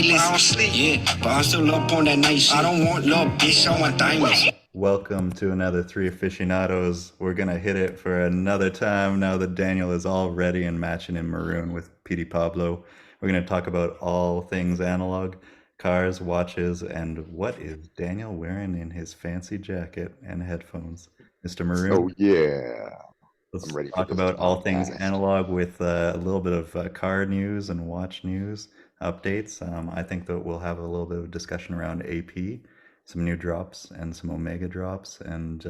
I don't sleep, yeah, but I'm still up on that night shit. I don't want love, bitch, I want diamonds. Welcome to another Three Aficionados. We're gonna hit it for another time now that Daniel is all ready and matching in Maroon with Petey Pablo. We're gonna talk about all things analog, cars, watches, and what is Daniel wearing in his fancy jacket and headphones. Mr. Oh Maroon, yeah, I'm let's ready for talk this about all things podcast. analog with a little bit of car news and watch news updates. I think that we'll have a little bit of discussion around AP, some new drops and some Omega drops, and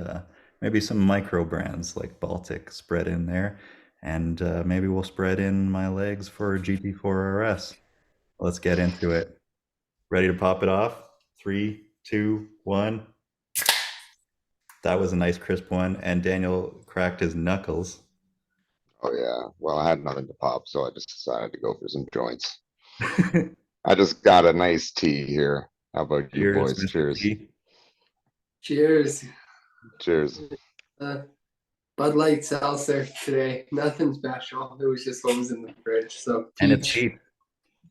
maybe some micro brands like Baltic spread in there. And maybe we'll spread in my legs for GT4RS. Let's get into it. Ready to pop it off? Three, two, one. That was a nice crisp one. And Daniel cracked his knuckles. Oh yeah, well I had nothing to pop, so I just decided to go for some joints. I just got a nice tea here. How about you Cheers, boys? Mr. Cheers. P. Cheers. Cheers. Uh, Bud Light seltzer today. Nothing special. It was just what was in the fridge. So And it's peach. cheap.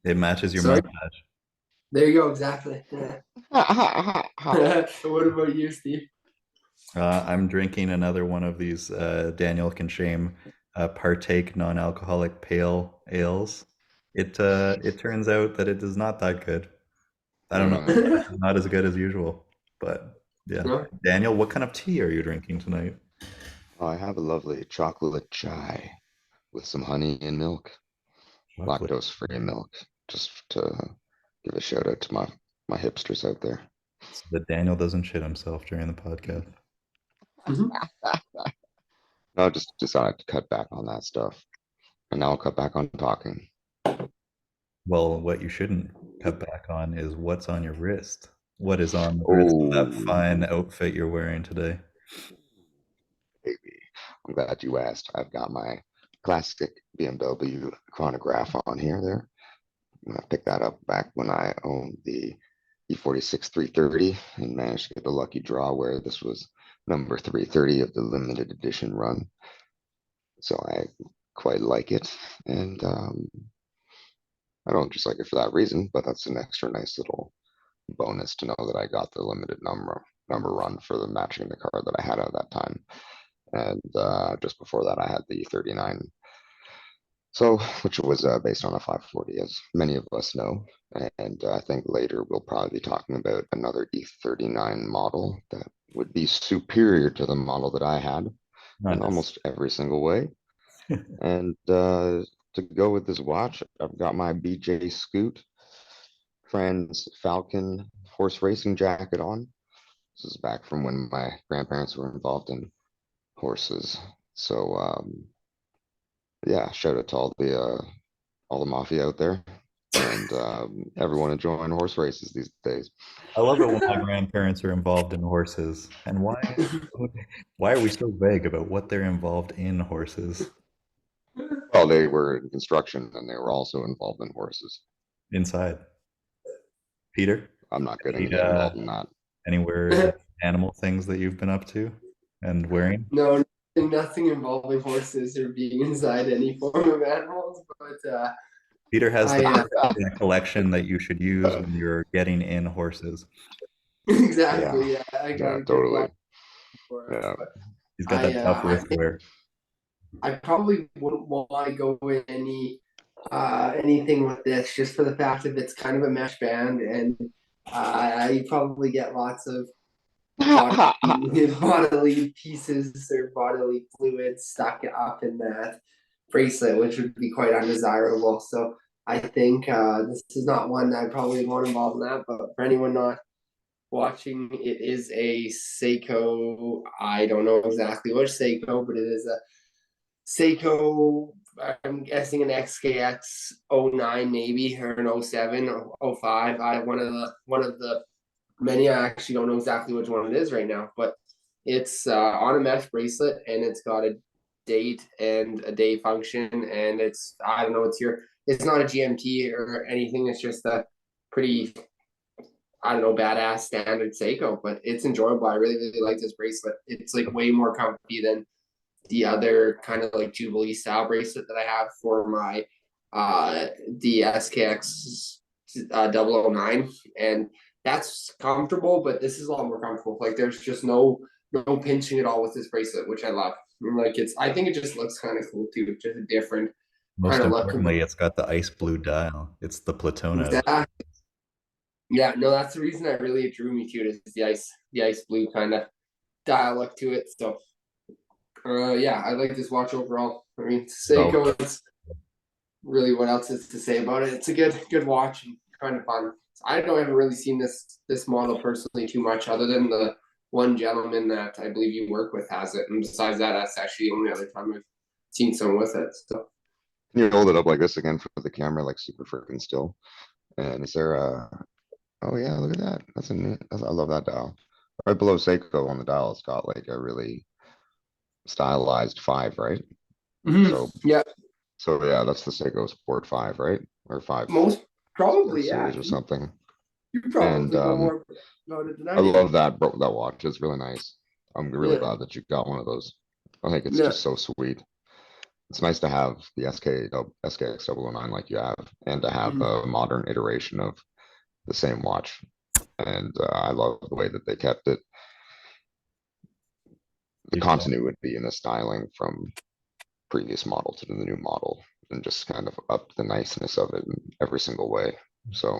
It matches your Sorry? mustache. There you go. Exactly. Yeah. What about you, Steve? I'm drinking another one of these Daniel can shame partake non-alcoholic pale ales. It turns out that it is not that good. I don't know. It's not as good as usual, but yeah. No? Daniel, what kind of tea are you drinking tonight? I have a lovely chocolate chai with some honey and milk, Chocolate. lactose-free milk. Just to give a shout out to my hipsters out there. So that Daniel doesn't shit himself during the podcast. Mhm. No, just decided to cut back on that stuff, and now I'll cut back on talking. Well, what you shouldn't cut back on is what's on your wrist. What is on the wrist of that Oh, fine outfit you're wearing today? baby. I'm glad you asked. I've got my classic BMW chronograph on here. I picked that up back when I owned the E46 330 and managed to get the lucky draw where this was number 330 of the limited edition run. So I quite like it. And I don't just like it for that reason, but that's an extra nice little bonus to know that I got the limited number run for the matching the car that I had at that time. And just before that, I had the 39. So, which was based on a 540, as many of us know. And I think later we'll probably be talking about another E39 model that would be superior to the model that I had Not in almost every single way. And to go with this watch, I've got my BJ Scoot Trans Falcon horse racing jacket on. This is back from when my grandparents were involved in horses. So yeah, shout out to all the mafia out there and everyone enjoying horse races these days. I love it when my grandparents are involved in horses. And why are we so vague about what they're involved in horses? Well, they were in construction and they were also involved in horses. Inside. Peter, I'm not going any, to get involved in that. anywhere animal things that you've been up to and wearing? No, nothing involving horses or being inside any form of animals. But Peter has I the collection that you should use when you're getting in horses. exactly. Yeah, I got Yeah, a good totally. watch for it. Yeah. But He's got that tough I think wristwear. I probably wouldn't want to go in anything with this just for the fact that it's kind of a mesh band and I probably get lots of bodily pieces or bodily fluids stuck up in that bracelet, which would be quite undesirable. So I think this is not one that I probably won't involve in that. But for anyone not watching, it is a Seiko. I don't know exactly which Seiko, but it is a Seiko, I'm guessing an XKX 09 maybe, or an 07 or 05. One of the many. I actually don't know exactly which one it is right now, but it's on a mesh bracelet and it's got a date and a day function, and I don't know, it's not a GMT or anything. It's just a pretty, I don't know, badass standard Seiko, but it's enjoyable. I really, really like this bracelet. It's like way more comfy than the other kind of like Jubilee style bracelet that I have for my the SKX 009, and that's comfortable, but this is a lot more comfortable. Like there's just no pinching at all with this bracelet, which I love. Like I think it just looks kind of cool too, just a different Most kind of look. importantly, it's got the ice blue dial. It's the Platono. Yeah, no, that's the reason that really drew me to it, is the ice blue kind of dial look to it. So yeah, I like this watch overall. I mean, Seiko, it's really, what else is to say about it? It's a good watch and kind of fun. I haven't really seen this model personally too much, other than the one gentleman that I believe you work with has it, and besides that, that's actually the only other time I've seen someone with it. So Can you hold it up like this again for the camera, like super freaking still? And is there oh yeah, look at that. That's a neat, I love that dial. Right below Seiko on the dial, it's got like a really stylized 5, right? So yeah, so yeah, that's the Seiko Sport 5, right? Or 5 most probably, Sport yeah. Series or something. You probably And know more about it than I I do. love that watch. It's really nice. I'm really Yeah. glad that you got one of those. I think it's Yeah. just so sweet. It's nice to have the SKX 009 like you have, and to have a modern iteration of the same watch. And I love the way that they kept it, the continuity in the styling from previous model to the new model, and just kind of up the niceness of it in every single way. So,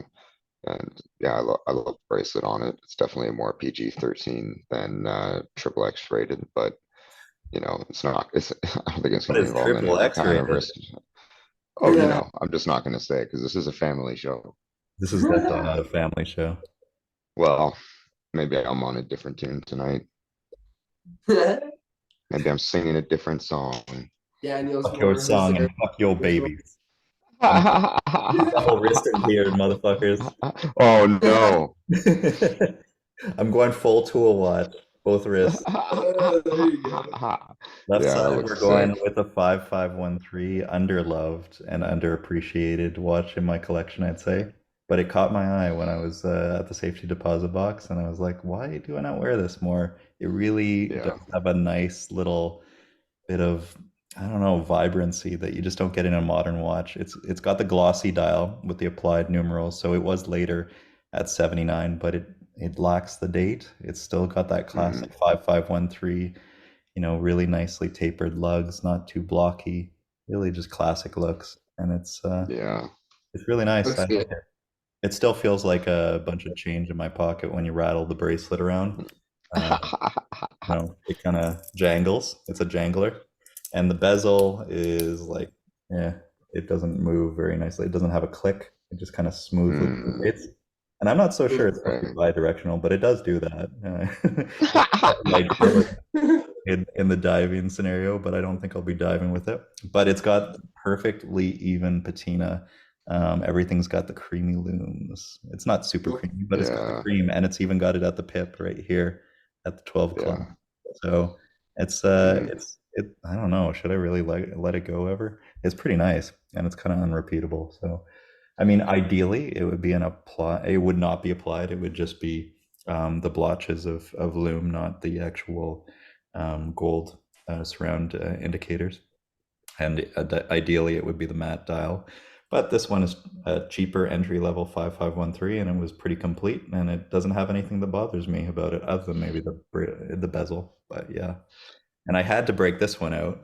and yeah, I love the bracelet on it. It's definitely more PG-13 than triple X rated, but you know, it's not. I don't think it's What going to is involve any triple other X kind of rated? risk. Oh, you Yeah. know, I'm just not going to say it because this is a family show. This is definitely not a family show. Well, maybe I'm on a different tune tonight. Maybe I'm singing a different song. Daniel's Fuck your more song and reserved. fuck your babies. Double wristed here, motherfuckers. Oh no. I'm going full tool watch, both wrists. There you go. Left Yeah, that side, looks we're going sick. with a 5513, underloved and underappreciated watch in my collection, I'd say. But it caught my eye when I was at the safety deposit box, and I was like, why do I not wear this more? It really Yeah. does have a nice little bit of, I don't know, vibrancy that you just don't get in a modern watch. It's got the glossy dial with the applied numerals, so it was later at 79, but it lacks the date. It's still got that classic 5513, really nicely tapered lugs, not too blocky, really just classic looks. And Yeah. it's really nice. Looks I good. like it. It still feels like a bunch of change in my pocket when you rattle the bracelet around. Uh, it kind of jangles. It's a jangler. And the bezel is like, yeah, it doesn't move very nicely. It doesn't have a click. It just kind of smoothly rotates. And I'm not so sure it's supposed to be bi-directional, but it does do that. Like in the diving scenario, but I don't think I'll be diving with it. But it's got perfectly even patina. Everything's got the creamy looms. It's not super creamy, but it's got the cream, and it's even got it at the pip right here at the 12 club. So it's I don't know. Should I really let it go ever? It's pretty nice, and it's kind of unrepeatable. So, I mean, ideally, it would be an apply. It would not be applied. It would just be the blotches of loom, not the actual gold surround indicators. And ideally, it would be the matte dial. But this one is a cheaper entry level 5513, and it was pretty complete, and it doesn't have anything that bothers me about it other than maybe the bezel. But yeah, and I had to break this one out.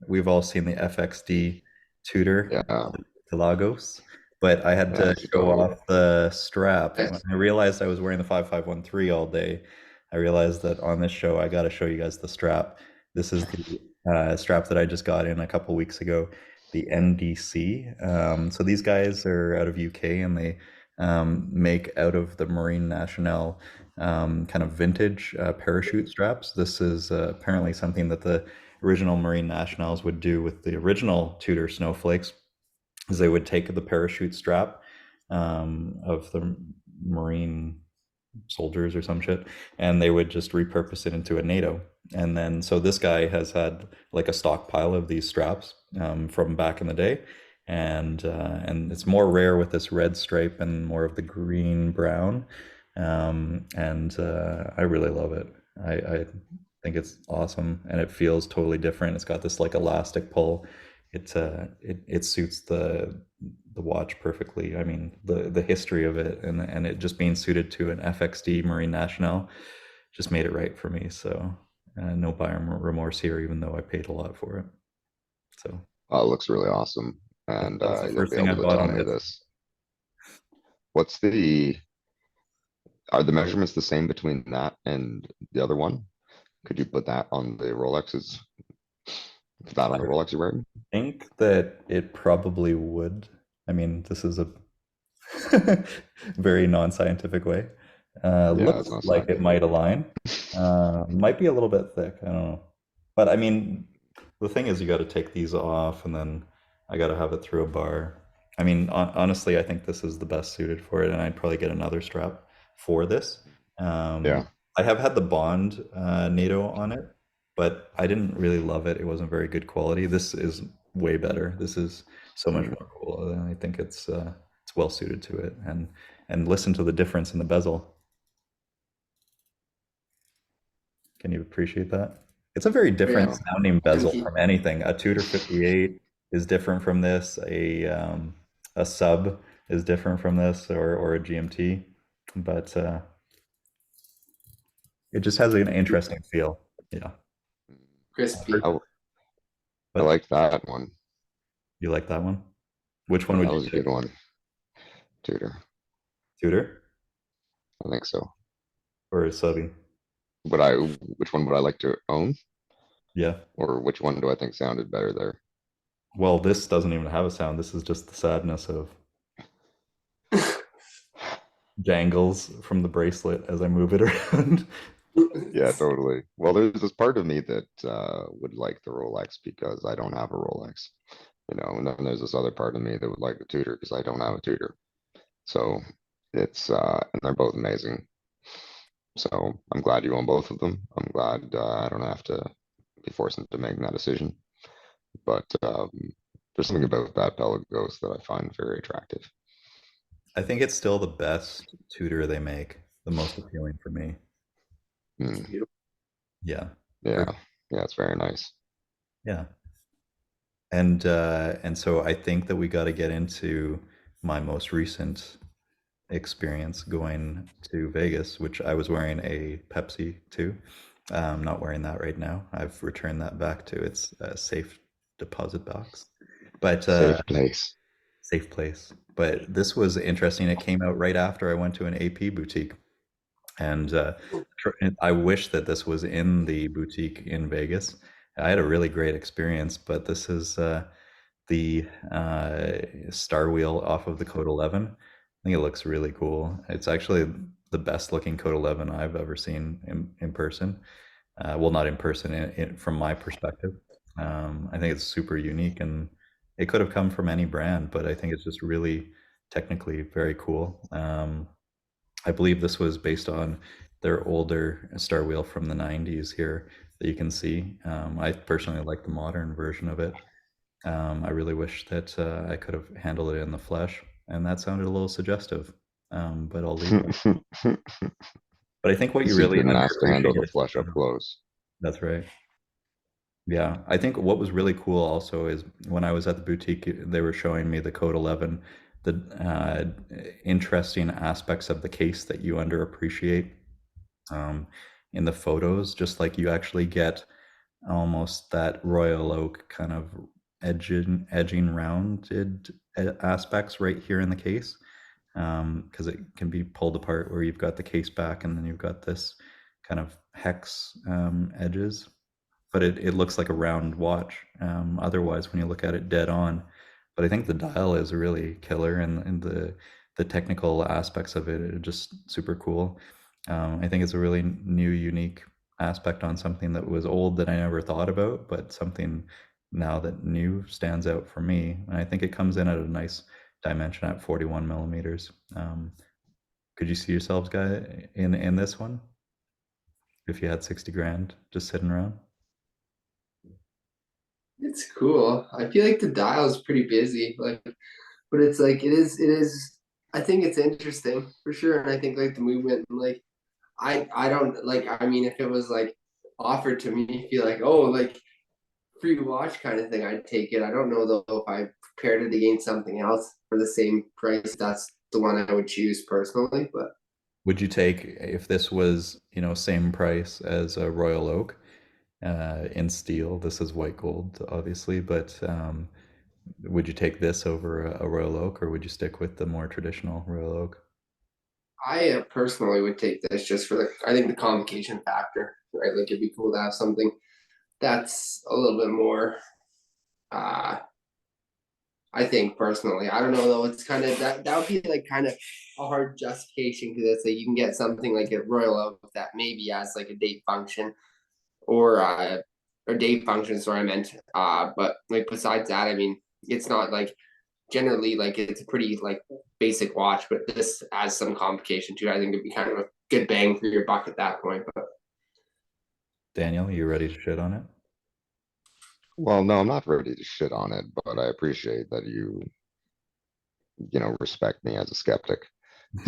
We've all seen the FXD Tudor Lagos, but I had to show off the strap. When I realized I was wearing the 5513 all day, I realized that on this show I got to show you guys the strap. This is the strap that I just got in a couple weeks ago, the NDC. So these guys are out of UK, and they make out of the Marine Nationale kind of vintage parachute straps. This is apparently something that the original Marine Nationales would do with the original Tudor snowflakes, is they would take the parachute strap of the Marine soldiers or some shit, and they would just repurpose it into a NATO. And then, so this guy has had like a stockpile of these straps from back in the day, and it's more rare with this red stripe and more of the green brown, and I really love it. I think it's awesome, and it feels totally different. It's got this like elastic pull. It suits the the watch perfectly. I mean, the history of it and it just being suited to an FXD Marine Nationale just made it right for me. So no buyer remorse here, even though I paid a lot for it. So It looks really awesome, and that's the you'll first be thing I able to bought tell on me this. this. What's are the measurements the same between that and the other one? Could you put that on the Rolexes? Put that on the Rolex you're wearing? Think that it probably would. I mean, this is a very non-scientific way. Yeah, it's Looks not like it scientific. might align. Might be a little bit thick. I don't know. But I mean, the thing is, you got to take these off, and then I got to have it through a bar. I mean, honestly, I think this is the best suited for it, and I'd probably get another strap for this. Yeah. I have had the Bond NATO on it, but I didn't really love it. It wasn't very good quality. This is way better. This is so much Mm. more cool, and I think it's well suited to it. And listen to the difference in the bezel. Can you appreciate that? It's a very different Yeah, sounding bezel chunky. from anything. A Tudor 58 is different from this. A sub is different from this, or a GMT, but it just has an interesting feel. Yeah. Crispy. I But like that one. you like that one? Which one Yeah, would that you was a pick? good one. Tudor. Tudor I think so. or a subby? Which one would I like to own? Yeah. Or which one do I think sounded better there? Well, this doesn't even have a sound. This is just the sadness of jangles from the bracelet as I move it around. Yeah, totally. Well, there's this part of me that would like the Rolex because I don't have a Rolex, and then there's this other part of me that would like the Tudor because I don't have a Tudor. So and they're both amazing. So I'm glad you own both of them. I'm glad I don't have to be forced into making that decision. But there's something about that Pellet Ghost that I find very attractive. I think it's still the best Tudor they make, the most appealing for me. Mm, Yeah. yeah, yeah, it's very nice. Yeah. And so I think that we got to get into my most recent experience going to Vegas, which I was wearing a Pepsi too. I'm not wearing that right now. I've returned that back to its safe deposit box, but Safe place. safe place. But this was interesting. It came out right after I went to an AP boutique, and I wish that this was in the boutique in Vegas. I had a really great experience, but this is the star wheel off of the Code 11. I think it looks really cool. It's actually the best looking Code 11 I've ever seen in person. Well, not in person, from my perspective. I think it's super unique, and it could have come from any brand, but I think it's just really technically very cool. I believe this was based on their older Star Wheel from the 90s here that you can see. I personally like the modern version of it. I really wish that I could have handled it in the flesh, and that sounded a little suggestive, but I'll leave it. So But I think what you you really didn't ask to handle underappreciate the is flesh up close. that's right. Yeah, I think what was really cool also is when I was at the boutique, they were showing me the Code 11, the interesting aspects of the case that you underappreciate um, in the photos, just like you actually get almost that royal oak kind of edging rounded aspects right here in the case, because it can be pulled apart where you've got the case back and then you've got this kind of hex edges, but it looks like a round watch otherwise when you look at it dead on. But I think the dial is really killer, and the technical aspects of it are just super cool. I think it's a really new, unique aspect on something that was old that I never thought about, but something now that new stands out for me. And I think it comes in at a nice dimension at 41 millimeters. Could you see yourselves, guy, in this one if you had 60 grand just sitting around? It's cool. I feel like the dial is pretty busy, like, but it's like it is. I think it's interesting for sure, and I think like the movement and like I don't like. I mean, if it was like offered to me, I feel like oh like free watch kind of thing, I'd take it. I don't know though if I paired it against something else for the same price. That's the one I would choose personally. But Would you take, if this was, same price as a Royal Oak in steel? This is white gold, obviously, but would you take this over a Royal Oak, or would you stick with the more traditional Royal Oak? I personally would take this just for I think the convocation factor, right? Like it'd be cool to have something that's a little bit more. Uh, I think personally, I don't know though. It's kind of that would be like kind of a hard justification because it's like you can get something like a Royal Oak that maybe has like a date function or date function. Sorry, I meant. But like besides that, I mean, it's not like generally like it's a pretty like basic watch, but this adds some complication too. I think it'd be kind of a good bang for your buck at that point. But Daniel, you ready to shit on it? Well, no, I'm not ready to shit on it, but I appreciate that respect me as a skeptic.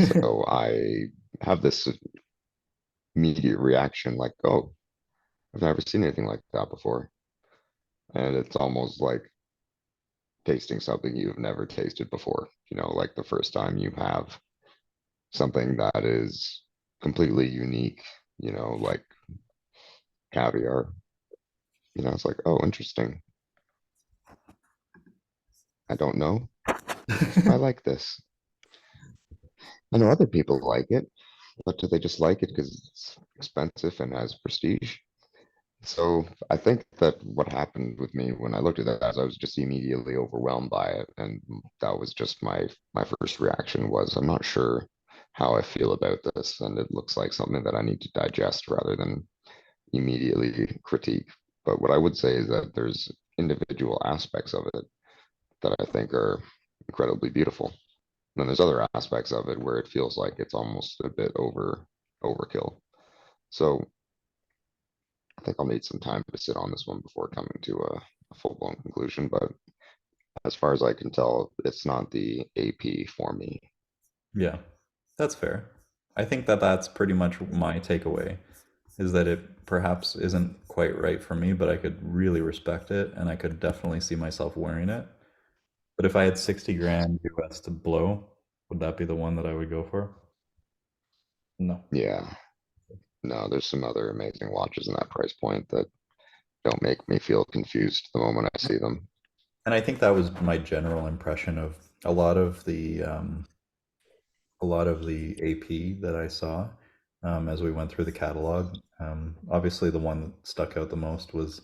So I have this immediate reaction like, oh, I've never seen anything like that before. And it's almost like tasting something you've never tasted before, like the first time you have something that is completely unique, like caviar. It's like, oh, interesting. I don't know. I like this. I know other people like it, but do they just like it because it's expensive and has prestige? So I think that what happened with me when I looked at that is I was just immediately overwhelmed by it, and that was just my first reaction was I'm not sure how I feel about this, and it looks like something that I need to digest rather than immediately critique. But what I would say is that there's individual aspects of it that I think are incredibly beautiful. And then there's other aspects of it where it feels like it's almost a bit overkill. So I think I'll need some time to sit on this one before coming to a full-blown conclusion. But as far as I can tell, it's not the AP for me. Yeah, that's fair. I think that that's pretty much my takeaway, is that it perhaps isn't quite right for me, but I could really respect it and I could definitely see myself wearing it. But if I had 60 grand US to blow, would that be the one that I would go for? No. Yeah, no, there's some other amazing watches in that price point that don't make me feel confused the moment I see them. And I think that was my general impression of a lot of the AP that I saw as we went through the catalog. Obviously, the one that stuck out the most was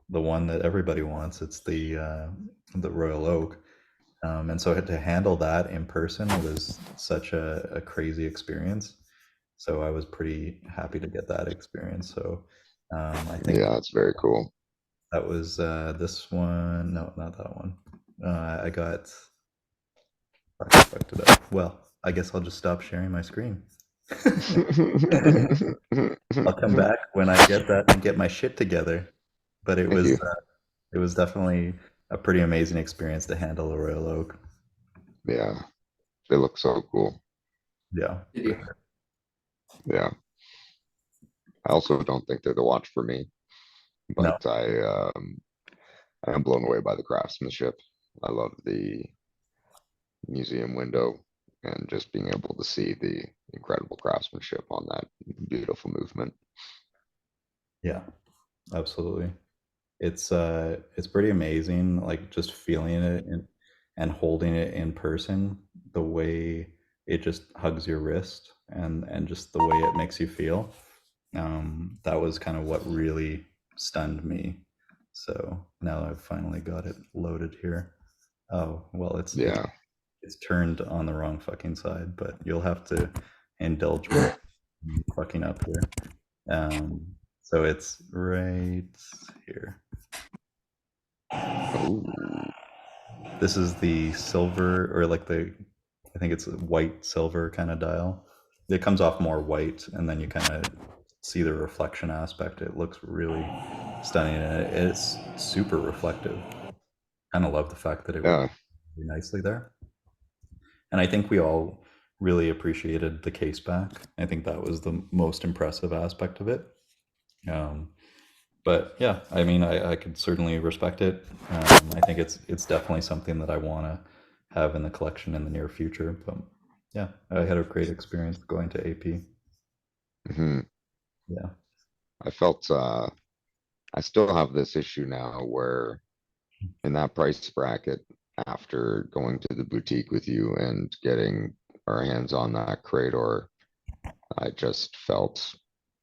the one that everybody wants. It's the Royal Oak, and so to handle that in person was such a crazy experience. So I was pretty happy to get that experience. So I think Yeah, that's very cool. that was this one. No, not that one. I got fucked it up. Well, I guess I'll just stop sharing my screen. I'll come back when I get that and get my shit together. But Thank you. it was definitely a pretty amazing experience to handle a Royal Oak. Yeah, they look so cool. Yeah. Yeah. I also don't think they're the watch for me, No. but I am blown away by the craftsmanship. I love the museum window and just being able to see the incredible craftsmanship on that beautiful movement. Yeah, absolutely. It's pretty amazing, like just feeling it and holding it in person, the way it just hugs your wrist and just the way it makes you feel. That was kind of what really stunned me. So now I've finally got it loaded here. Oh, well, Yeah. it's turned on the wrong fucking side, but you'll have to indulge me fucking up here. So it's right here. Ooh. This is the silver, or like I think it's a white silver kind of dial. It comes off more white, and then you kind of see the reflection aspect. It looks really stunning, and it's super reflective. Kind of love the fact that it works Yeah. really nicely there. And I think we all really appreciated the case back. I think that was the most impressive aspect of it. Um, But yeah, I mean, I could certainly respect it. I think it's definitely something that I want to have in the collection in the near future. But yeah, I had a great experience going to AP. Hmm. Yeah. I felt I still have this issue now where in that price bracket, after going to the boutique with you and getting our hands on that Krator, I just felt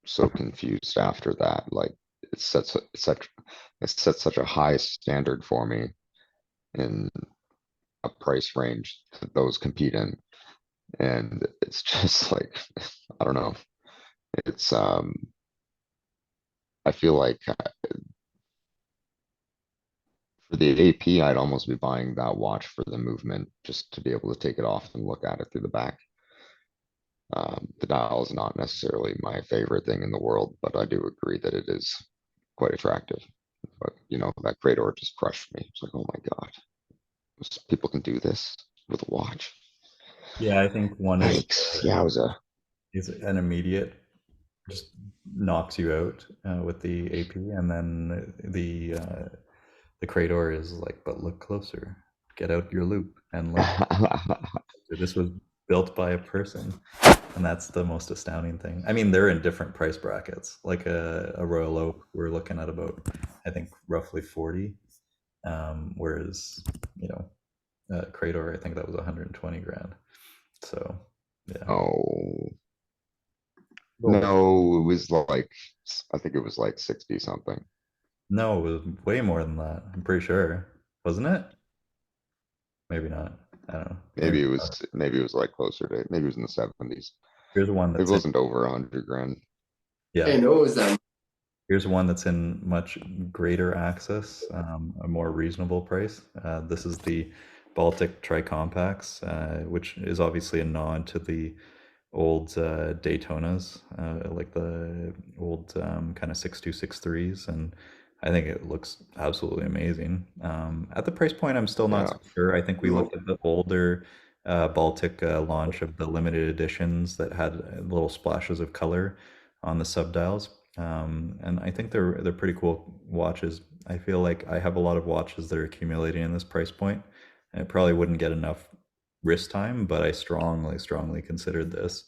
so confused after that. Like it sets such a high standard for me in a price range that those compete in. And it's just like I don't know. It's I feel like for the AP, I'd almost be buying that watch for the movement just to be able to take it off and look at it through the back. The dial is not necessarily my favorite thing in the world, but I do agree that it is quite attractive. But you know, that Krator just crushed me. It's like, oh my God, people can do this with a watch. Yeah, I think one Yikes. Yeah, it was a is an immediate, just knocks you out with the AP, and then the Krator is like, but look closer, get out your loop and look. This was built by a person, and that's the most astounding thing. I mean, they're in different price brackets. Like a Royal Oak, we're looking at about, I think, roughly 40, whereas you know, Krator, I think that was 120 grand. So yeah, oh a little bit. no, it was like I think it was like 60 something. No, it was way more than that. I'm pretty sure, wasn't it? Maybe not. I don't know. Maybe not. Maybe it was like closer to maybe it was in the 70s. Here's one It that's in, wasn't over 100 grand. yeah. I know it was Here's one that's in much greater access, a more reasonable price. This is the Baltic Tricompax, which is obviously a nod to the old Daytonas, like the old kind of 6263s, and I think it looks absolutely amazing. At the price point, I'm still not Yeah. so sure. I think we no. looked at the older Baltic launch of the limited editions that had little splashes of color on the subdials, and I think they're pretty cool watches. I feel like I have a lot of watches that are accumulating in this price point, and it probably wouldn't get enough wrist time, but I strongly considered this.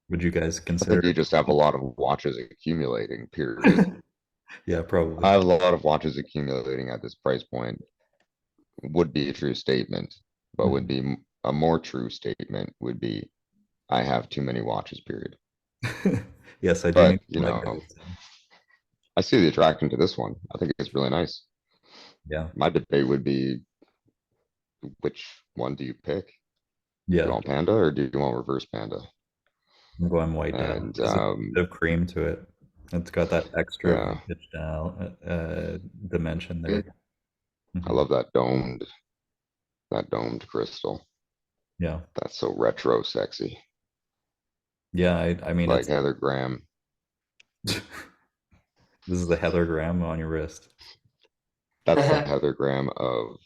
Would you guys I think consider? you just have a lot of watches accumulating, period. Yeah, probably. I have a lot of watches accumulating at this price point. Would be a true statement, but would be a more true statement would be I have too many watches, period. Yes, I do But, need you some know, magazines. I see the attraction to this one. I think it's really nice. Yeah, My debate would be which one do you pick? Do you yeah. want Panda or do you want Reverse Panda? I'm going white dial. And There's a bit of cream to it. It's got that extra yeah, vintage dial dimension I there. love that domed crystal. Yeah, That's so retro sexy. yeah. I mean, Like it's Heather Graham. this is the Heather Graham on your wrist. That's the Heather Graham of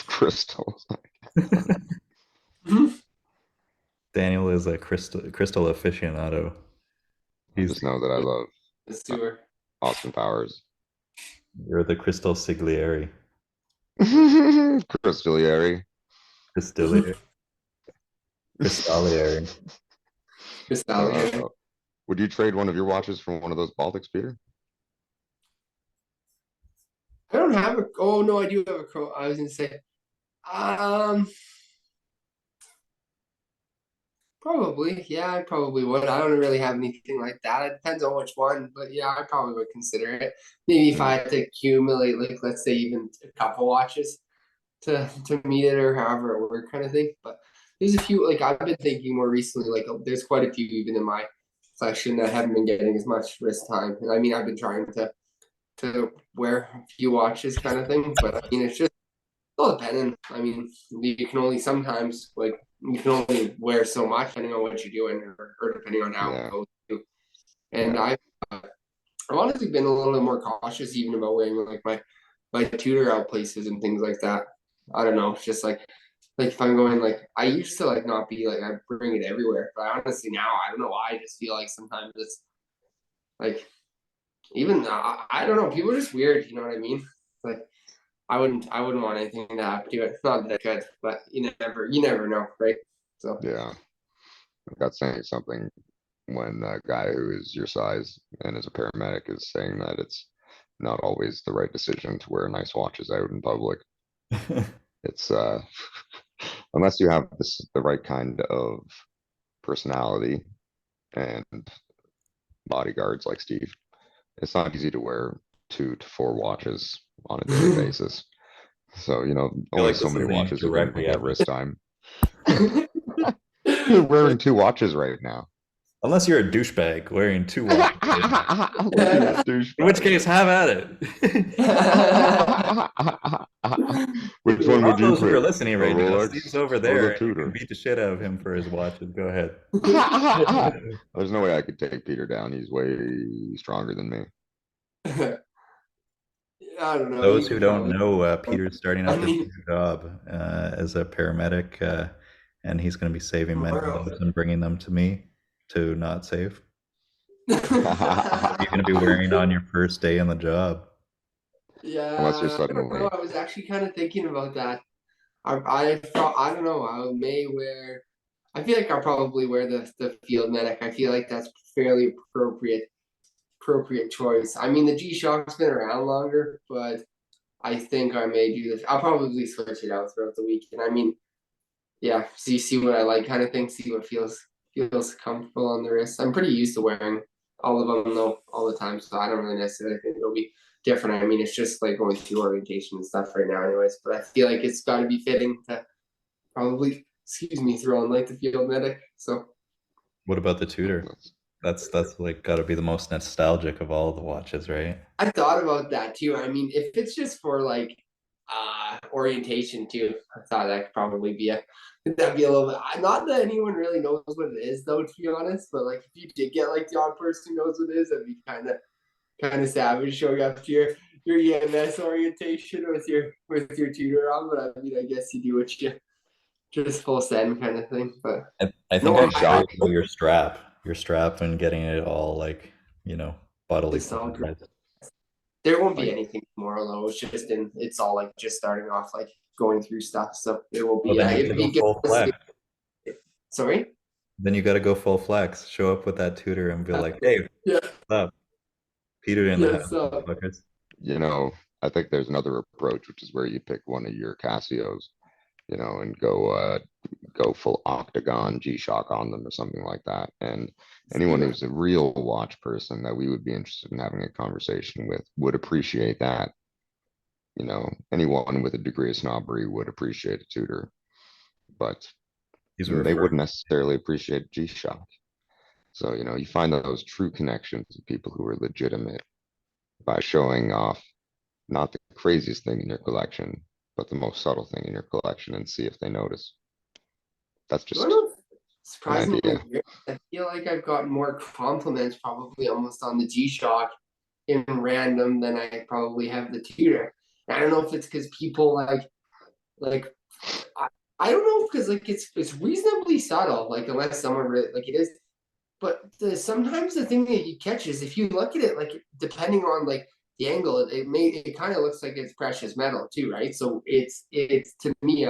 crystals. Daniel is a crystal aficionado. I He's just know that I love the sewer. Austin Powers. You're the crystal siglieri. Crystalieri. Cristallier. Cristallier. Crystal. Would you trade one of your watches for one of those Baltics, Peter? I don't have a. Oh no, I do have a crow. I was gonna say, um, probably. Yeah, I probably would. I don't really have anything like that. It depends on which one, but yeah, I probably would consider it. Maybe if Hmm. I had to accumulate, like let's say even a couple watches to meet it or however it work, kind of thing. But there's a few like I've been thinking more recently. Like there's quite a few even in my collection that haven't been getting as much wrist time. And I mean, I've been trying to wear a few watches, kind of thing. But I mean, it's just all dependent. I mean, you can only sometimes like you can only wear so much depending on what you're doing or depending on how it Yeah, goes. Too. And yeah, I've honestly been a little bit more cautious even about wearing like my tutor out places and things like that. I don't know. It's just like if I'm going like I used to like not be like I bring it everywhere, but honestly now I don't know why I just feel like sometimes it's like Even I don't know, people are just weird, you know what I mean? Like I wouldn't want anything to happen to it. It's not that I could, but you never know, right? So Yeah, I got saying something when a guy who is your size and is a paramedic is saying that it's not always the right decision to wear nice watches out in public. It's unless you have the right kind of personality and bodyguards like Steve, it's not easy to wear 2 to 4 watches on a daily basis. So, I feel only like so this many is aimed watches you can directly get at me. wrist time. You're wearing 2 watches right now. Unless you're a douchebag wearing 2 watches. In which case, have at it. Which For one would all you those who are pick? listening A right now, Rolex Steve's over or the there, and you can Tudor? beat the shit out of him for his watches. Go ahead. There's no way I could take Peter down. He's way stronger than me. I don't know. Those You who could don't probably. know, Peter's starting I up his mean, new job as a paramedic, and he's going to be saving many tomorrow. lives and bringing them to me to not save. What are you going to be wearing on your first day in the job? Unless you're Yeah, I don't know. suddenly I was actually kind of thinking about that. I don't know. I may wear. I feel like I'll probably wear the field medic. I feel like that's fairly appropriate choice. I mean, the G Shock's been around longer, but I think I may do this. I'll probably switch it out throughout the week. And I mean, yeah, see what I like, kind of thing. See what feels comfortable on the wrist. I'm pretty used to wearing all of them though all the time, so I don't really necessarily think it'll be different. I mean, it's just like going through orientation and stuff right now, anyways. But I feel like it's got to be fitting to probably, excuse me, throw on like the field medic. So What about the Tudor? That's like got to be the most nostalgic of all the watches, right? I thought about that too. I mean, if it's just for like orientation too, I thought that could probably be that'd be a little bit, not that anyone really knows what it is though, to be honest, but like if you did get like the odd person who knows what it is, that'd be kind of savage showing up to your EMS orientation with your tutor on. But I mean, I guess you do what you just full send kind of thing. But I think no, I shock. show your strap and getting it all like, bodily it's all good. fluids. There won't be Like, anything tomorrow though. It's all like just starting off, like going through stuff. So it will Well, be then you it'd gotta be go good full to see. flex. Sorry. Then you gotta go full flex. Show up with that tutor and be like, "Hey, Yeah. what's up? Peter in the Yeah. house, So motherfuckers." you know, I think there's another approach, which is where you pick one of your Casios, and go full octagon G-Shock on them or something like that. And anyone who's a real watch person that we would be interested in having a conversation with would appreciate that. Anyone with a degree of snobbery would appreciate a tutor, but He's they referring. wouldn't necessarily appreciate G-Shock. So, you find those true connections with people who are legitimate by showing off not the craziest thing in your collection, but the most subtle thing in your collection and see if they notice. That's you just know, an surprisingly idea. weird. I feel like I've gotten more compliments probably almost on the G Shock in random than I probably have the tutor. And I don't know if it's because people like I don't know because like it's reasonably subtle, like unless someone really like it is. But sometimes the thing that you catch is if you look at it, like depending on like the angle, it kind of looks like it's precious metal too, right? So it's to me,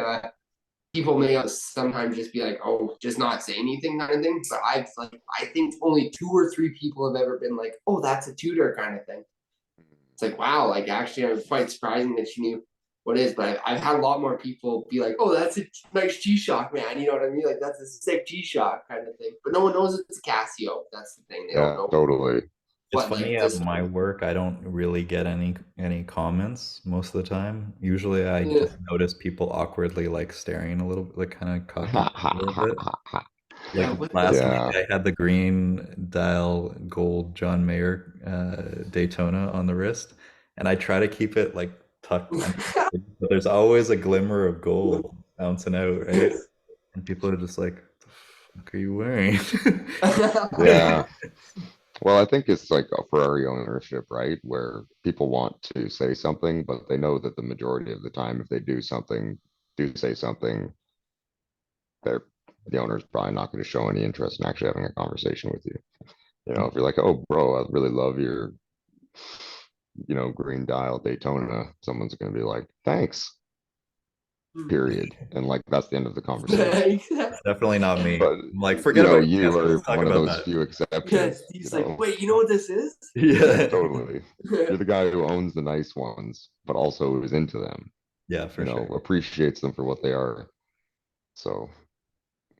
people may sometimes just be like, oh, just not say anything kind of thing. But I think only 2 or 3 people have ever been like, oh, that's a tutor kind of thing. It's like, wow, like actually, I'm quite surprising that she knew what it is. But I've had a lot more people be like, oh, that's a nice G Shock, man. You know what I mean? Like that's a sick G Shock kind of thing. But no one knows it's a Casio. That's the thing. They don't Yeah, know totally. It's what funny like at this. my work, I don't really get any comments most of the time. Usually I Yeah. just notice people awkwardly like staring a little bit, like kind of cocking their head a little bit. Yeah, Like what last the week Yeah. I had the green dial gold John Mayer Daytona on the wrist, and I try to keep it like tucked under, but there's always a glimmer of gold bouncing out, right? And people are just like, "What the fuck are you wearing?" Yeah. Well, I think it's like a Ferrari ownership, right? Where people want to say something, but they know that the majority of the time, if they do say something, they're the owner's probably not going to show any interest in actually having a conversation with you. If you're like, oh, bro, I really love your green dial Daytona, someone's gonna be like, thanks, period. And like, that's the end of the conversation. It's definitely not me. But, I'm like, forget about you Casio. are Let's talk one of about those that. few Yeah, exceptions, Steve's like, wait, you know what this is? Yeah. Totally. You're the guy who owns the nice ones, but also is into them, Yeah, for sure. appreciates them for what they are. So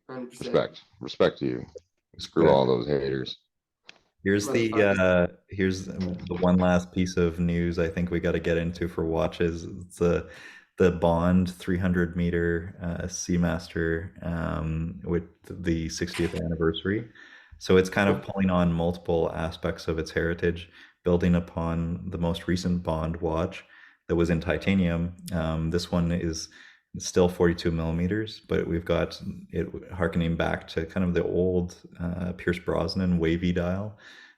100%. respect to you. Screw Respect. all those haters. Here's Motherfuckers. the one last piece of news I think we got to get into for watches. It's the Bond 300-meter Seamaster with the 60th anniversary. So it's kind of pulling on multiple aspects of its heritage, building upon the most recent Bond watch that was in titanium. This one is still 42 millimeters, but we've got it harkening back to kind of the old Pierce Brosnan wavy dial,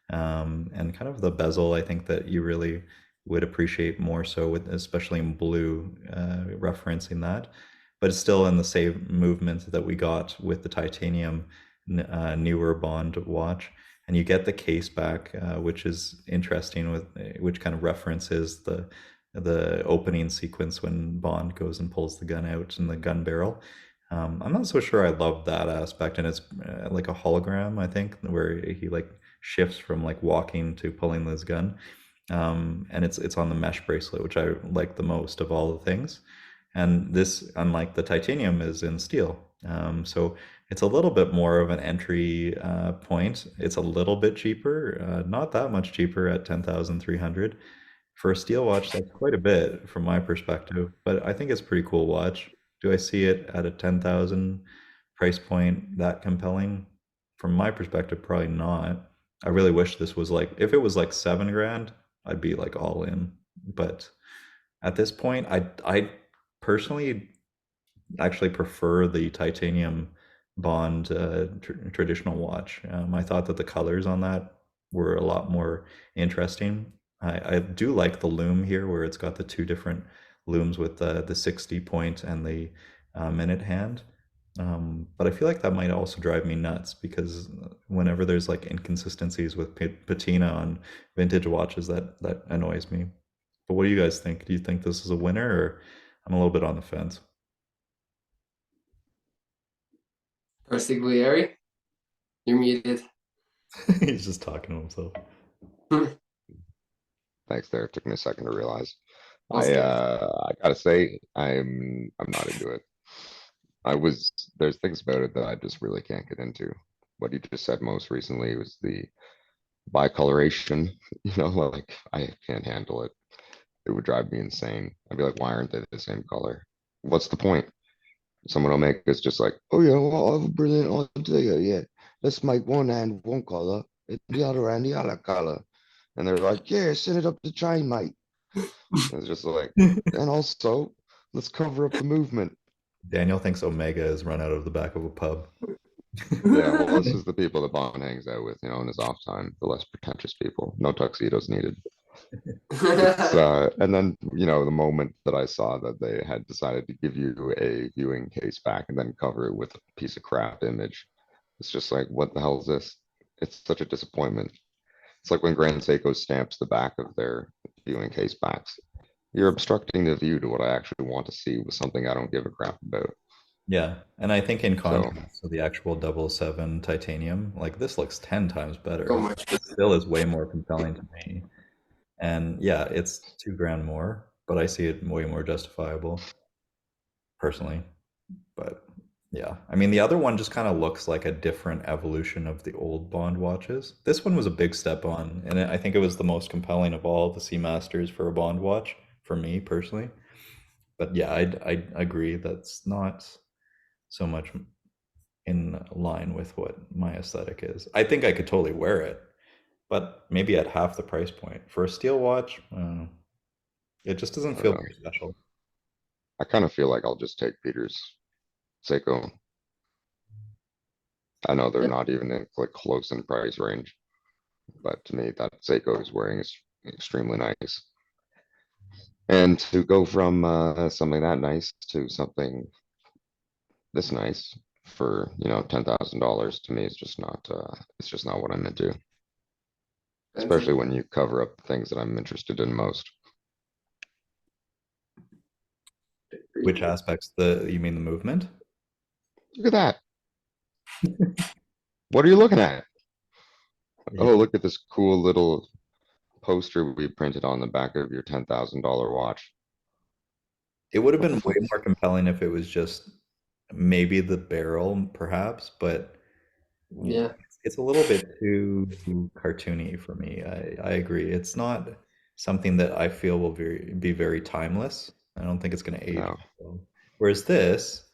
and kind of the bezel. I think that you really would appreciate more so with, especially in blue, referencing that. But it's still in the same movement that we got with the titanium newer Bond watch, and you get the case back, which is interesting, with which kind of references the opening sequence when Bond goes and pulls the gun out in the gun barrel. I'm not so sure I love that aspect, and it's like a hologram, I think, where he like shifts from like walking to pulling this gun. And it's on the mesh bracelet, which I like the most of all the things. And this, unlike the titanium, is in steel. So it's a little bit more of an entry point. It's a little bit cheaper, not that much cheaper at 10,300. For a steel watch, that's quite a bit from my perspective, but I think it's a pretty cool watch. Do I see it at a 10,000 price point that compelling? From my perspective, probably not. I really wish this was like, if it was like 7 grand, I'd be like all in. But at this point, I personally actually prefer the titanium Bond traditional watch. I thought that the colors on that were a lot more interesting. I do like the loom here, where it's got the two different looms with the 60 point and the minute hand. But I feel like that might also drive me nuts, because whenever there's like inconsistencies with patina on vintage watches, that annoys me. But what do you guys think? Do you think this is a winner, or I'm a little bit on the fence? Persigliere, you're muted. He's just talking to himself. Thanks there. It took me a second to realize. All good. I gotta say, I'm not into it. There's things about it that I just really can't get into. What you just said most recently was the bicoloration, like, I can't handle it. It would drive me insane. I'd be like, why aren't they the same color? What's the point? Someone will make it's just like, oh yeah, well, I have a brilliant idea. Yeah, let's make one hand one color, and the other hand the other color. And they're like, yeah, send it up the chain, mate. And it's just like, and also, let's cover up the movement. Daniel thinks Omega is run out of the back of a pub. Yeah, well, this is the people that Bond hangs out with, in his off time, the less pretentious people. No tuxedos needed. And then, the moment that I saw that they had decided to give you a viewing case back and then cover it with a piece of crap image, it's just like, what the hell is this? It's such a disappointment. It's like when Grand Seiko stamps the back of their viewing case backs. You're obstructing the view to what I actually want to see with something I don't give a crap about. Yeah, and I think in So, contrast to the actual 007 titanium, like this looks 10 times better. So much. It still is way more compelling to me. And yeah, it's 2 grand more, but I see it way more justifiable personally. But yeah, I mean, the other one just kind of looks like a different evolution of the old Bond watches. This one was a big step on, and I think it was the most compelling of all the Seamasters for a Bond watch for me personally. But yeah, I agree that's not so much in line with what my aesthetic is. I think I could totally wear it, but maybe at half the price point. For a steel watch, it just doesn't I don't feel know. very special. I kind of feel like I'll just take Peter's Seiko. I know they're not even like close in price range, but to me, that Seiko is wearing is extremely nice. And to go from something that nice to something this nice for $10,000 to me is just not it's just not what I'm into. especially when you cover up things that I'm interested in most. Which aspects? You mean the movement? Look at that. What are you looking at? Yeah. Oh, look at this cool little poster we printed on the back of your $10,000 watch. It would have What been the way fuck? more compelling if it was just maybe the barrel, perhaps, but Yeah. it's a little bit too cartoony for me. I agree. It's not something that I feel will be very timeless. I don't think it's going to age No, well. Whereas this,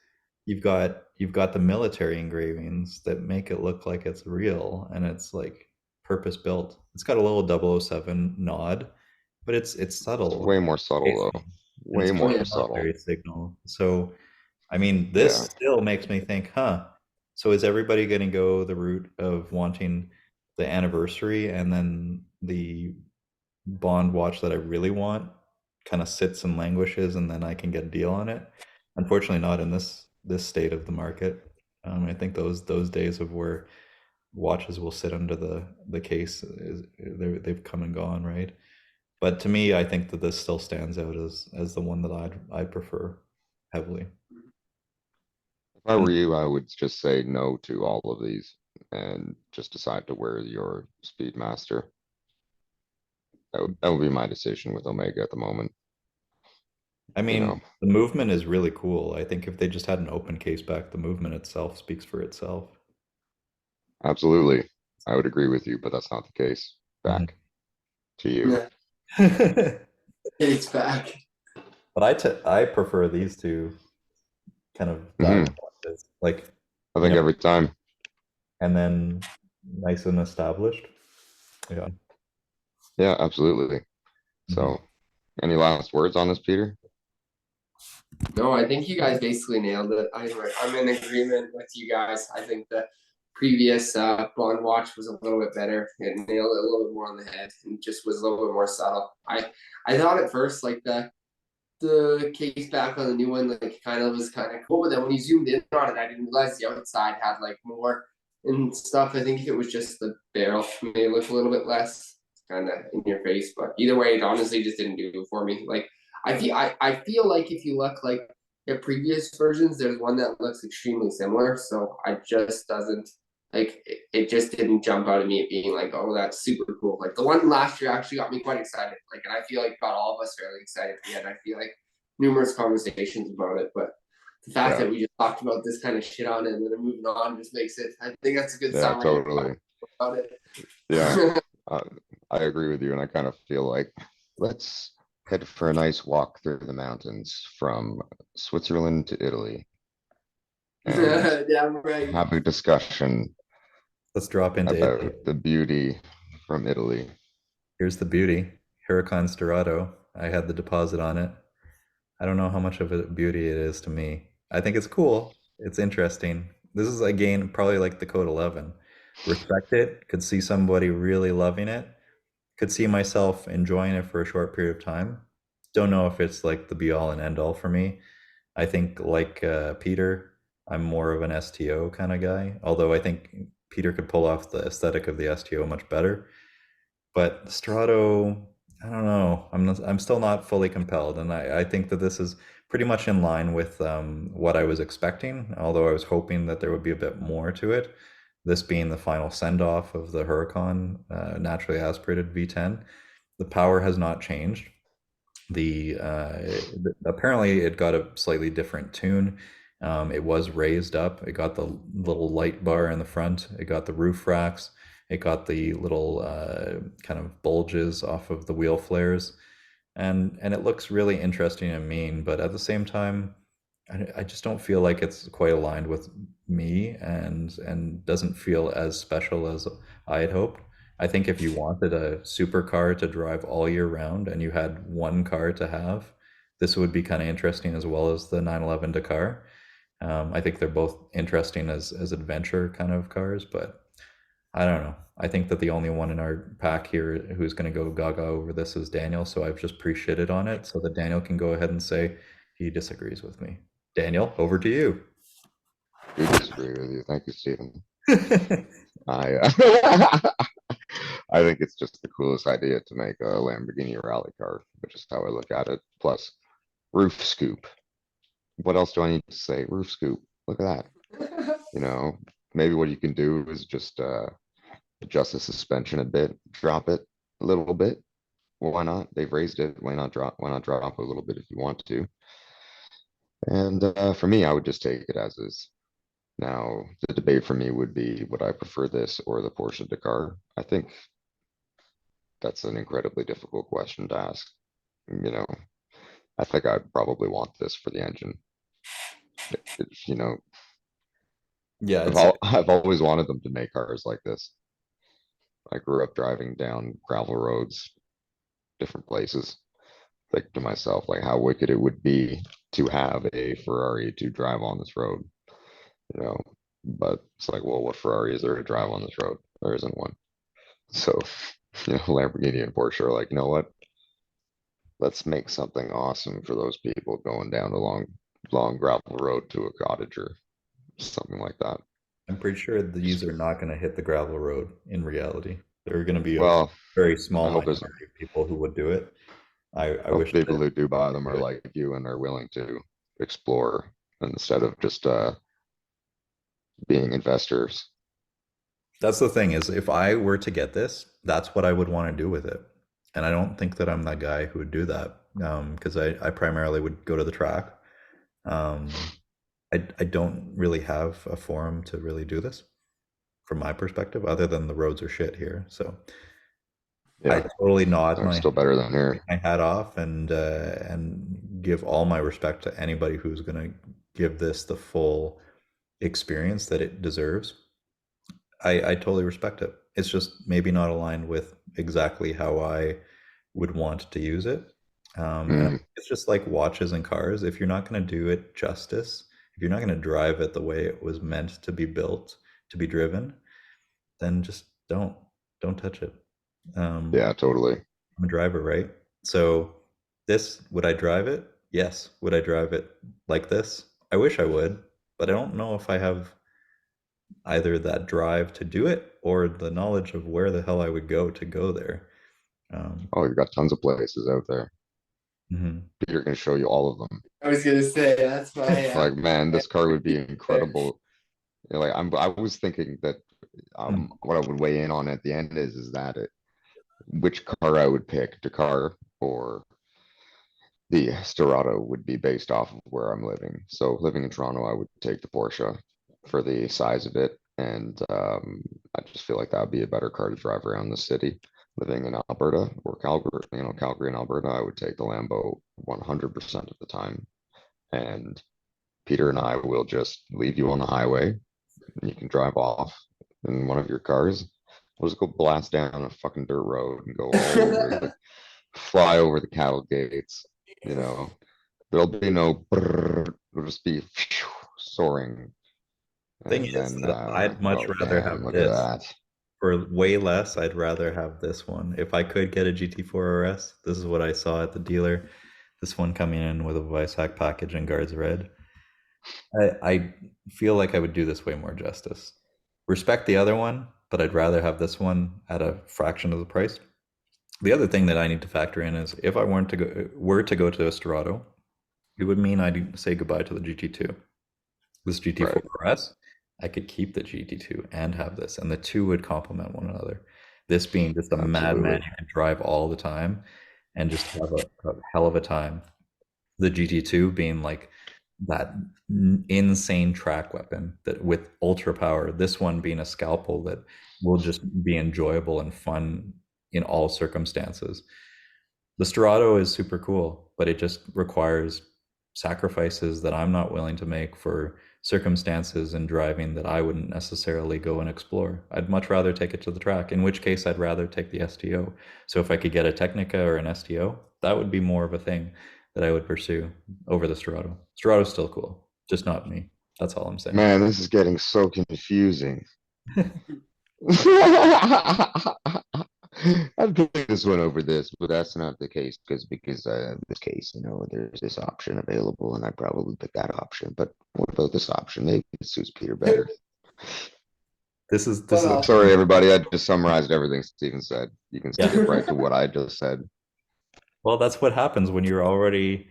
you've got the military engravings that make it look like it's real and it's like purpose built. It's got a little 007 nod, but it's it's subtle. way more subtle though. And it's Way got Oh more yeah. a subtle. military signal. So, I mean, this Yeah. still makes me think, huh? So is everybody going to go the route of wanting the anniversary and then the Bond watch that I really want kind of sits and languishes and then I can get a deal on it? Unfortunately, not in this state of the market. I think those days of where watches will sit under the case they've come and gone, right? But to me, I think that this still stands out as the one that I'd prefer heavily. If I And were you, I would just say no to all of these and just decide to wear your Speedmaster. That would be my decision with Omega at the moment. I You mean, know, the movement is really cool. I think if they just had an open case back, the movement itself speaks for itself. absolutely. I would agree with you, but that's not the case. Mhm. Back to you. Yeah. It's back. But I prefer these two kind of diamond Hmm. watches, like I you think know, every time. and then nice and established. Yeah. Yeah, absolutely. Mhm. So, any last words on this, Peter? No, I think you guys basically nailed it. I'm in agreement with you guys. I think the previous Bond watch was a little bit better. It nailed it a little bit more on the head and just was a little bit more subtle. I thought at first like the case back on the new one like kind of cool, but then when you zoomed in on it, I didn't realize the outside had like more and stuff. I think if it was just the barrel, it may look a little bit less kind of in your face, but either way, it honestly just didn't do it for me. Like I feel like if you look like at previous versions, there's one that looks extremely similar, so I just doesn't like it just didn't jump out at me at being like, oh, that's super cool. Like the one last year actually got me quite excited. Like, and I feel like got all of us fairly excited. We had, I feel like, numerous conversations about it, but the fact Yeah, that we just talked about this kind of shit on it and then moving on just makes it. I think that's a good yeah, summary totally. about it. Yeah, uh, I agree with you, and I kind of feel like let's head for a nice walk through the mountains from Switzerland to Italy and Damn right. have a discussion Let's drop into Italy. about the beauty from Italy. Here's the beauty. Huracan Storado. I had the deposit on it. I don't know how much of a beauty it is to me. I think it's cool. It's interesting. This is again probably like the Code 11. Respect it. Could see somebody really loving it. Could see myself enjoying it for a short period of time. Don't know if it's like the be all and end all for me. I think like Peter, I'm more of an STO kind of guy. Although I think Peter could pull off the aesthetic of the STO much better. But Strato, I don't know. I'm still not fully compelled, and I think that this is pretty much in line with what I was expecting. Although I was hoping that there would be a bit more to it. This being the final send off of the Huracan naturally aspirated V10, the power has not changed. Apparently it got a slightly different tune. It was raised up. It got the little light bar in the front. It got the roof racks. It got the little kind of bulges off of the wheel flares, and it looks really interesting and mean. But at the same time, I just don't feel like it's quite aligned with me, and doesn't feel as special as I had hoped. I think if you wanted a supercar to drive all year round and you had one car to have, this would be kind of interesting as well as the 911 Dakar. I think they're both interesting as adventure kind of cars, but I don't know. I think that the only one in our pack here who's going to go gaga over this is Daniel, so I've just pre-shitted on it so that Daniel can go ahead and say he disagrees with me. Daniel, over to you. I do disagree with you. Thank you, Stephen. I I think it's just the coolest idea to make a Lamborghini rally car, which is how I look at it. Plus, roof scoop. What else do I need to say? Roof scoop. Look at that. You know, maybe what you can do is just adjust the suspension a bit, drop it a little bit. Well, why not? They've raised it. Why not drop? Why not drop a little bit if you want to? And for me, I would just take it as is. Now, the debate for me would be, would I prefer this or the Porsche Dakar? I think that's an incredibly difficult question to ask. You know, I think I'd probably want this for the engine. You know, Yeah, I've always wanted them to make cars like this. I grew up driving down gravel roads, different places. Think to myself, like how wicked it would be to have a Ferrari to drive on this road, you know. But it's like, well, what Ferrari is there to drive on this road? There isn't one. So, you know, Lamborghini and Porsche are like, you know what? Let's make something awesome for those people going down a long gravel road to a cottage or something like that. I'm pretty sure these are not going to hit the gravel road in reality. There are going to be a Well, very I small hope there's minority of people who would do it. I hope wish people that who do buy them are like you and are willing to explore instead of just being investors. that's the thing is if I were to get this, that's what I would want to do with it. And I don't think that I'm that guy who would do that because I primarily would go to the track. Um, I don't really have a forum to really do this from my perspective, other than the roads are shit here. So I Yeah, totally nod they're still better than here. my hat off and give all my respect to anybody who's going to give this the full experience that it deserves. I totally respect it. It's just maybe not aligned with exactly how I would want to use it. And Mm, it's just like watches and cars. If you're not going to do it justice, if you're not going to drive it the way it was meant to be built, to be driven, then just don't touch it. Um, yeah, totally. I'm a driver, right? So this, would I drive it? Yes. Would I drive it like this? I wish I would, but I don't know if I have either that drive to do it or the knowledge of where the hell I would go to go there. Um, Oh, you've got tons of places out there. mhm. Peter can show you all of them. I was gonna say that's my Like, man, this car would be there. incredible. You know, like I was thinking that Mm. what I would weigh in on at the end is that which car I would pick, Dakar or the Storado would be based off of where I'm living. So living in Toronto, I would take the Porsche for the size of it. And I just feel like that would be a better car to drive around the city. Living in Alberta or Calgary, you know, Calgary and Alberta, I would take the Lambo 100% of the time. And Peter and I will just leave you on the highway and you can drive off in one of your cars. We'll just go blast down a fucking dirt road and go all over fly over the cattle gates, you know. There'll be no brrr, it'll just be soaring. Thing And is then that I'd much oh rather damn, have look at this that. for way less. I'd rather have this one. If I could get a GT4RS, this is what I saw at the dealer. This one coming in with a vice hack package and guards red. I feel like I would do this way more justice. Respect the other one, but I'd rather have this one at a fraction of the price. The other thing that I need to factor in is if I were to go to a Storado, it would mean I'd say goodbye to the GT2. This Right. GT4RS, I could keep the GT2 and have this, and the two would complement one another. This being just a madman Absolutely. you can drive all the time and just have a hell of a time. The GT2 being like that insane track weapon that with ultra power, this one being a scalpel that will just be enjoyable and fun in all circumstances. The Storado is super cool, but it just requires sacrifices that I'm not willing to make for circumstances and driving that I wouldn't necessarily go and explore. I'd much rather take it to the track, in which case I'd rather take the STO. So if I could get a Technica or an STO, that would be more of a thing that I would pursue over the Storado. Storado's still cool, just not me. That's all I'm saying. Man, this is getting so confusing. I'd pick this one over this, but that's not the case because this case, you know, there's this option available, and I probably pick that option. But what about this option? Maybe it suits Peter better. this is Well, Sorry, everybody. I just summarized everything Steven said. You can Yeah. skip right to what I just said. Well, that's what happens when you're already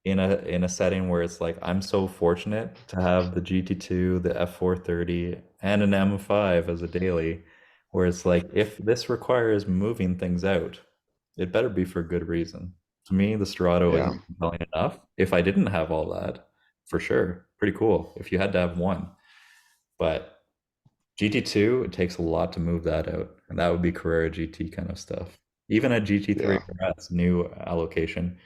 in a setting where it's like I'm so fortunate to have the GT2, the F430, and an M5 as a daily, where it's like if this requires moving things out, it better be for good reason. To me, the Strato Yeah. isn't compelling enough. If I didn't have all that, for sure, pretty cool. If you had to have one, but GT2, it takes a lot to move that out, and that would be Carrera GT kind of stuff. Even a Yeah. GT3RS new allocation,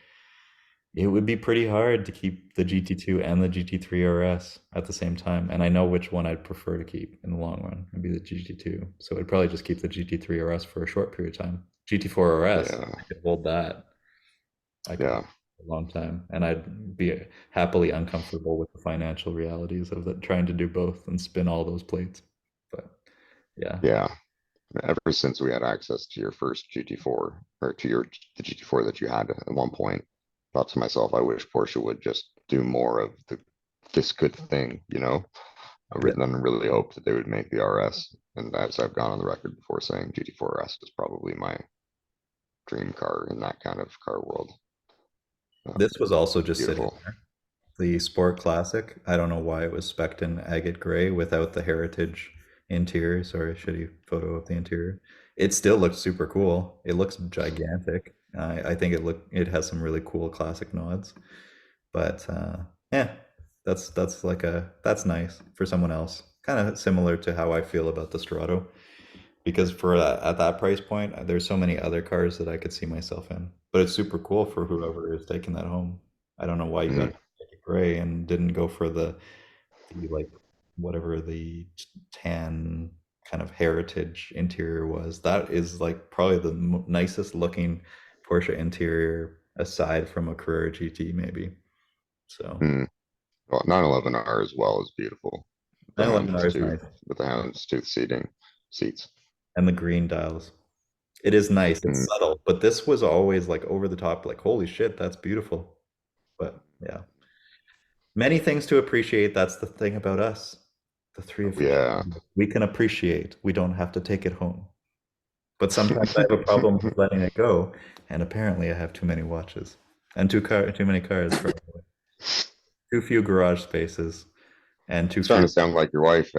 it would be pretty hard to keep the GT2 and the GT3RS at the same time. And I know which one I'd prefer to keep in the long run. It'd be the GT2. So I'd probably just keep the GT3RS for a short period of time. GT4RS, Yeah. I could hold that. I could Yeah. hold it for a long time. And I'd be happily uncomfortable with the financial realities of trying to do both and spin all those plates. But yeah. Yeah. Ever since we had access to your first GT4 or to the GT4 that you had at one point, thought to myself, I wish Porsche would just do more of this good thing, you know? I really hoped that they would make the RS. And as I've gone on the record before saying GT4RS is probably my dream car in that kind of car world. This was also just sitting Beautiful. there. The Sport Classic, I don't know why it was spec'd in agate gray without the heritage interior. Sorry, shitty photo of the interior. It still looks super cool. It looks gigantic. I think it has some really cool classic nods. But yeah, that's nice for someone else. Kind of similar to how I feel about the Strato, because for at that price point, there's so many other cars that I could see myself in. But it's super cool for whoever is taking that home. I don't know why you got gray and didn't go for the like whatever the tan kind of heritage interior was. That is like probably the nicest looking Porsche interior aside from a Carrera GT maybe. So Well, 911R as well is beautiful. The 911R is houndstooth nice, with the houndstooth seats. and the green dials. It is nice. It's subtle, but this was always like over the top. Like holy shit, that's beautiful. But yeah, many things to appreciate. That's the thing about us, the three Yeah. aficionados. We can appreciate. We don't have to take it home. But sometimes I have a problem with letting it go, and apparently I have too many watches and too many cars. Probably. Too few garage spaces and too Starting few. to sound like your wife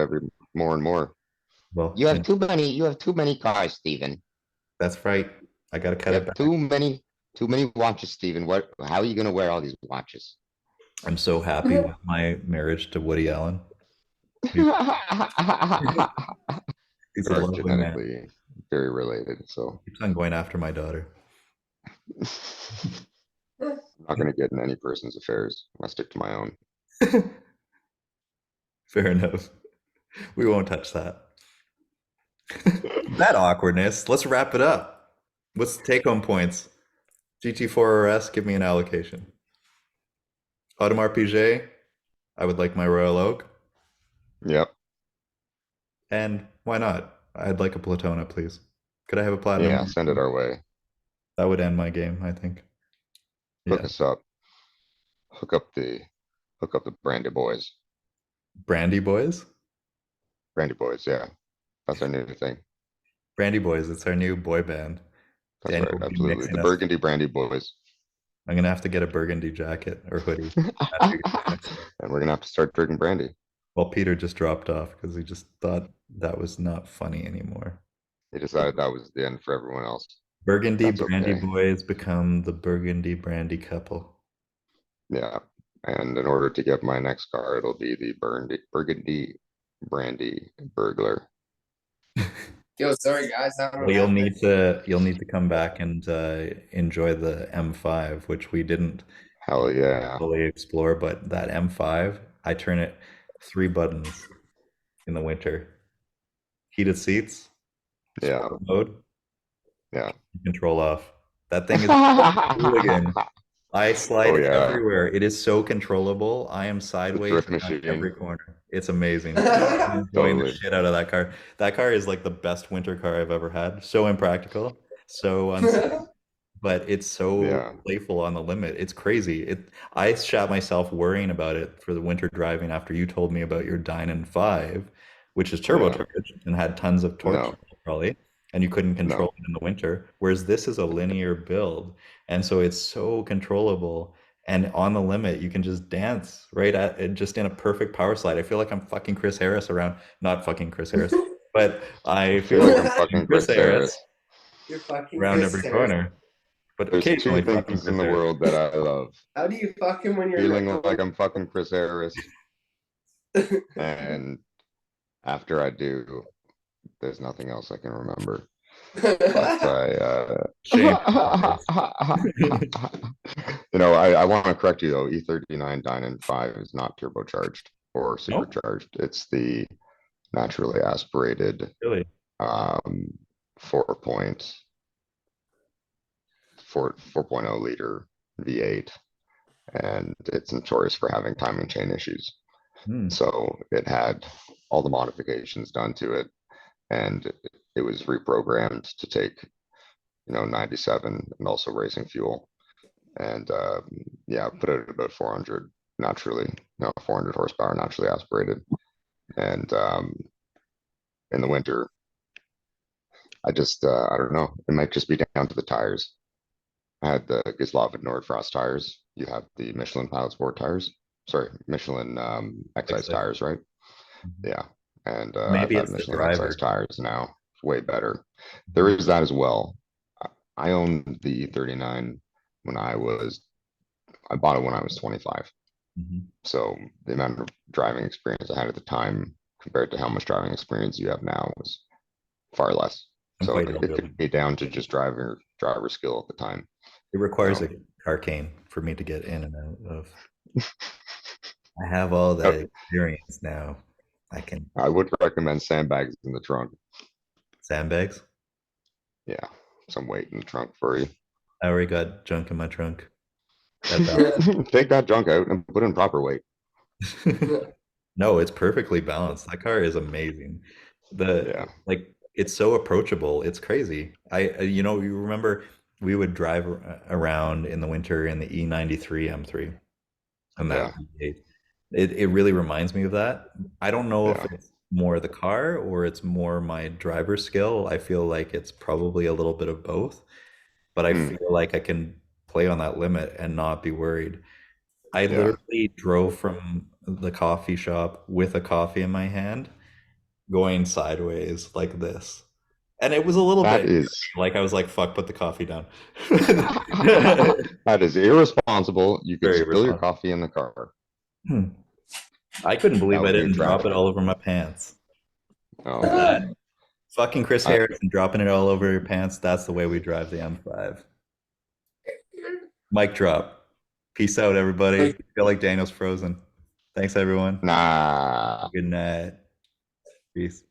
more and more. Well, You have too many cars, Steven. that's right. I got to cut You it have back. too many watches, Steven. How are you gonna wear all these watches? I'm so happy with my marriage to Woody Allen. He's You a are lovely man. genetically very related, so Keeps on going after my daughter. I'm not going to get in any person's affairs. I stick to my own. Fair enough. We won't touch that. That awkwardness. Let's wrap it up. What's the take-home points? GT4RS, give me an allocation. Audemars Piguet, I would like my Royal Oak. Yep. And why not? I'd like a Platona, please. Could I have a platinum? Yeah, send it our way. That would end my game, I think. Hook Yeah. us up. Hook up the Brandy Boys. Brandy Boys? Brandy Boys, yeah. That's our new thing. Brandy Boys, it's our new boy band. That's Daniel right, will be absolutely. mixing The us. Burgundy Brandy Boys. I'm gonna have to get a burgundy jacket or hoodie. And we're gonna have to start drinking brandy. Well, Peter just dropped off because he just thought that was not funny anymore. He decided that was the end for everyone else. Burgundy That's Brandy okay. Boys become the Burgundy Brandy couple. Yeah. And in order to get my next car, it'll be the Burgundy Brandy Burglar. Yo, sorry guys. I don't Well, you'll know. need to come back and enjoy the M5, which we didn't Hell yeah. fully explore. But that M5, I turn it 3 buttons in the winter. Heated seats, Yeah. sport mode, Yeah. control off. That thing is a hooligan. I slide Oh, yeah. everywhere. It is so controllable. I am sideways drift around machine. every corner. It's amazing. I'm enjoying the Totally. shit out of that car. That car is like the best winter car I've ever had. So impractical, so unsafe, but it's so Yeah. playful on the limit. It's crazy. I shot myself worrying about it for the winter driving after you told me about your Dynan 5, which is Yeah. turbocharged and had tons of torque No. probably, and you couldn't control No. it in the winter. Whereas this is a linear build, and so it's so controllable. And on the limit, you can just dance right at it, just in a perfect power slide. I feel like I'm fucking Chris Harris around, not fucking Chris Harris, but I Feel feel like like I'm I'm fucking Chris Chris Harris Harris. You're fucking around Chris every Harris. corner, but There's two occasionally fucking things Chris in the Harris. world that I love. How do you fuck him when you're Feeling not- like I'm fucking Chris Harris. And after I do, there's nothing else I can remember. But Shame. I want to correct you though. E39 Dynan 5 is not turbocharged or No? supercharged. It's the naturally aspirated Really? 4.0 liter V8, and it's notorious for having timing chain issues. Hmm. So it had all the modifications done to it, and it was reprogrammed to take 97 and also racing fuel, and yeah, put it at about 400 400 horsepower naturally aspirated. And in the winter, I don't know, it might just be down to the tires. I had the Gislov and Nordfrost tires. You have the Michelin Pilot Sport tires. Sorry, Michelin Excise tires, right? Yeah. And I've Maybe had it's the Michelin driver. Excise tires now. Way better. There is that as well. I owned the E39 when I bought it when I was 25. Mhm. So the amount of driving experience I had at the time compared to how much driving experience you have now was far less. I'm So quite it elderly. could be down to just driver skill at the time. It requires No. a arcane for me to get in and out of. I have all Oh. the experience now. I can I would recommend sandbags in the trunk. sandbags. Yeah, some weight in the trunk for you. I already got junk in my trunk. That's Take that junk out and put in proper weight. No, it's perfectly balanced. That car is amazing. Yeah. It's so approachable. It's crazy. You remember we would drive around in the winter in the E93 M3 and that V8. It really reminds me of that. I don't know if Yeah. it's more the car or it's more my driver skill. I feel like it's probably a little bit of both, but I feel like I can play on that limit and not be worried. I Yeah. literally drove from the coffee shop with a coffee in my hand, going sideways like this. And it was a little That bit is like I was like, fuck, put the coffee down. that is irresponsible. You could Very spill your responsible. coffee in the car. I couldn't believe That I would be didn't drop it tragic. all over my pants. Oh, That fucking Chris I- Harris and dropping it all over your pants, that's the way we drive the M5. Mic drop. Peace out, everybody. I feel like Daniel's frozen. Thanks, everyone. nah. Good night. Peace.